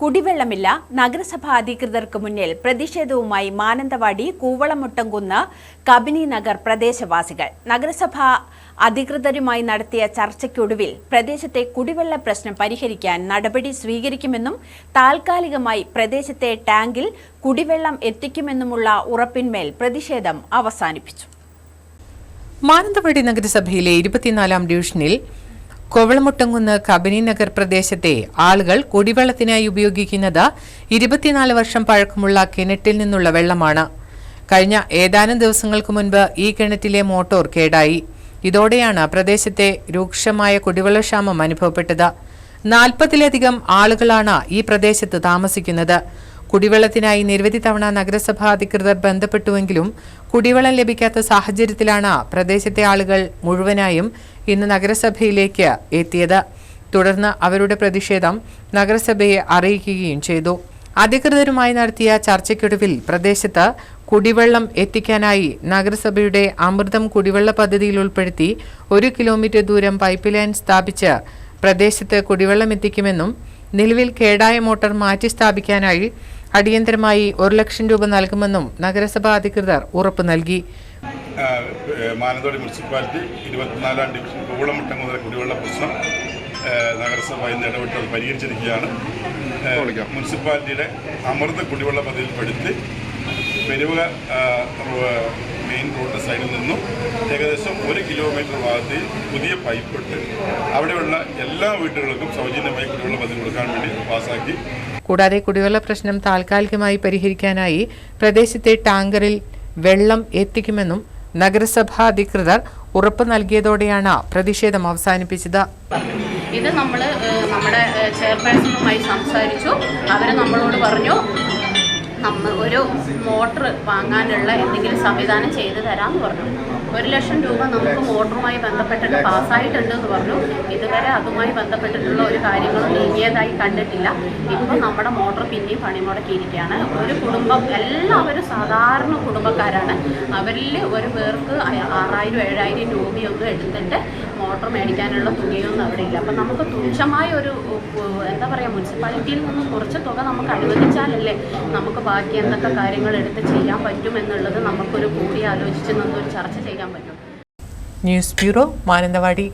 കുടിവെള്ളമില്ല. നഗരസഭാ അധികൃതർക്ക് മുന്നിൽ പ്രതിഷേധവുമായി മാനന്തവാടി കൂവളമുട്ടംകുന്ന് കബനി നഗർ പ്രദേശവാസികൾ. നഗരസഭാ അധികൃതരുമായി നടത്തിയ ചർച്ചയ്ക്കൊടുവിൽ പ്രദേശത്തെ കുടിവെള്ള പ്രശ്നം പരിഹരിക്കാൻ നടപടി സ്വീകരിക്കുമെന്നും താൽക്കാലികമായി പ്രദേശത്തെ ടാങ്കിൽ കുടിവെള്ളം എത്തിക്കുമെന്നുമുള്ള ഉറപ്പിന്മേൽ പ്രതിഷേധം അവസാനിപ്പിച്ചു. മാനന്തവാടി നഗരസഭയിലെ 24-ാം ഡിവിഷനിൽ കോവളമുട്ടംകുന്ന് കബനി നഗർ പ്രദേശത്തെ ആളുകൾ കുടിവെള്ളത്തിനായി ഉപയോഗിക്കുന്നത് 24 വർഷം പഴക്കമുള്ള കിണറ്റിൽ നിന്നുള്ള വെള്ളമാണ്. കഴിഞ്ഞ ഏതാനും ദിവസങ്ങൾക്ക് മുൻപ് ഈ കിണറ്റിലെ മോട്ടോർ കേടായി. ഇതോടെയാണ് പ്രദേശത്തെ രൂക്ഷമായ കുടിവെള്ളക്ഷാമം അനുഭവപ്പെട്ടത്. 40-ലധികം ആളുകളാണ് ഈ പ്രദേശത്ത് താമസിക്കുന്നത്. കുടിവെള്ളത്തിനായി നിരവധി തവണ നഗരസഭാ അധികൃതർ ബന്ധപ്പെട്ടുവെങ്കിലും കുടിവെള്ളം ലഭിക്കാത്ത സാഹചര്യത്തിലാണ് പ്രദേശത്തെ ആളുകൾ മുഴുവനായും ഇന്ന് നഗരസഭയിലേക്ക് എത്തിയത്. തുടർന്ന് അവരുടെ പ്രതിഷേധം നഗരസഭയെ അറിയിക്കുകയും ചെയ്തു. അധികൃതരുമായി നടത്തിയ ചർച്ചയ്ക്കൊടുവിൽ പ്രദേശത്ത് കുടിവെള്ളം എത്തിക്കാനായി നഗരസഭയുടെ അമൃതം കുടിവെള്ള പദ്ധതിയിൽ ഉൾപ്പെടുത്തി 1 കിലോമീറ്റർ ദൂരം പൈപ്പ് ലൈൻ സ്ഥാപിച്ച് പ്രദേശത്ത് കുടിവെള്ളം എത്തിക്കുമെന്നും നിലവിൽ കേടായ മോട്ടോർ മാറ്റി സ്ഥാപിക്കാനായി അടിയന്തരമായി 1 ലക്ഷം രൂപ നൽകുമെന്നും നഗരസഭാ അധികൃതർ ഉറപ്പ് നൽകി. മാനന്തവാടി മുനിസിപ്പാലിറ്റി 24-ാം ഡിവിഷൻ കൂവളമുട്ടംകുന്ന് കുടിവെള്ള പ്രശ്നം നഗരസഭ ഇന്ന് ഇടപെട്ട് പരിഹരിച്ചിരിക്കുകയാണ്. മുനിസിപ്പാലിറ്റിയുടെ അമൃത കുടിവെള്ള പദ്ധതിയിൽപ്പെടുത്തി പെരുവക മെയിൻ റോഡിൻ്റെ സൈഡിൽ നിന്നും ഏകദേശം 1 കിലോമീറ്റർ ഭാഗത്ത് പുതിയ പൈപ്പിട്ട് അവിടെയുള്ള എല്ലാ വീടുകൾക്കും സൗജന്യമായി കുടിവെള്ള പദ്ധതി കൊടുക്കാൻ വേണ്ടി പാസാക്കി. കൂടാതെ കുടിവെള്ള പ്രശ്നം താൽക്കാലികമായി പരിഹരിക്കാനായി പ്രദേശത്തെ ടാങ്കറിൽ വെള്ളം എത്തിക്കുമെന്നും നഗരസഭാ അധികൃതർ ഉറപ്പ് നൽകിയതോടെയാണ് പ്രതിഷേധം അവസാനിപ്പിച്ചത്. ഇത് നമ്മുടെ ചെയർപേഴ്സണുമായി സംസാരിച്ചു. അവർ നമ്മളോട് പറഞ്ഞു ഒരു മോട്ടർ വാങ്ങാനുള്ള എന്തെങ്കിലും സംവിധാനം ചെയ്തു തരാമെന്ന് പറഞ്ഞു. 1 ലക്ഷം രൂപ നമുക്ക് മോട്ടറുമായി ബന്ധപ്പെട്ടിട്ട് പാസ്സായിട്ടുണ്ടെന്ന് പറഞ്ഞു. ഇതുവരെ അതുമായി ബന്ധപ്പെട്ടിട്ടുള്ള ഒരു കാര്യങ്ങളും നീങ്ങിയതായി കണ്ടിട്ടില്ല. ഇപ്പോൾ നമ്മുടെ മോട്ടർ പിന്നെയും പണിമുടക്കിയിരിക്കുകയാണ്. ഒരു കുടുംബം എല്ലാവരും സാധാരണ കുടുംബക്കാരാണ്. അവരിൽ ഒരു പേർക്ക് 6000-7000 രൂപയൊന്നും എടുത്തിട്ട് മോട്ടർ മേടിക്കാനുള്ള തുകയൊന്നും അവിടെ ഇല്ല. അപ്പം നമുക്ക് തുച്ഛമായ ഒരു മുനിസിപ്പാലിറ്റിയിൽ നിന്നും കുറച്ച് തുക നമുക്ക് അനുവദിച്ചാലല്ലേ നമുക്ക് ബാക്കി എന്തൊക്കെ കാര്യങ്ങൾ എടുത്ത് ചെയ്യാൻ പറ്റുമെന്നുള്ളത് നമുക്കൊരു കൂടി ആലോചിച്ച് നിന്നൊരു ചർച്ച ചെയ്യാൻ പറ്റും. News bureau, Mananthavady.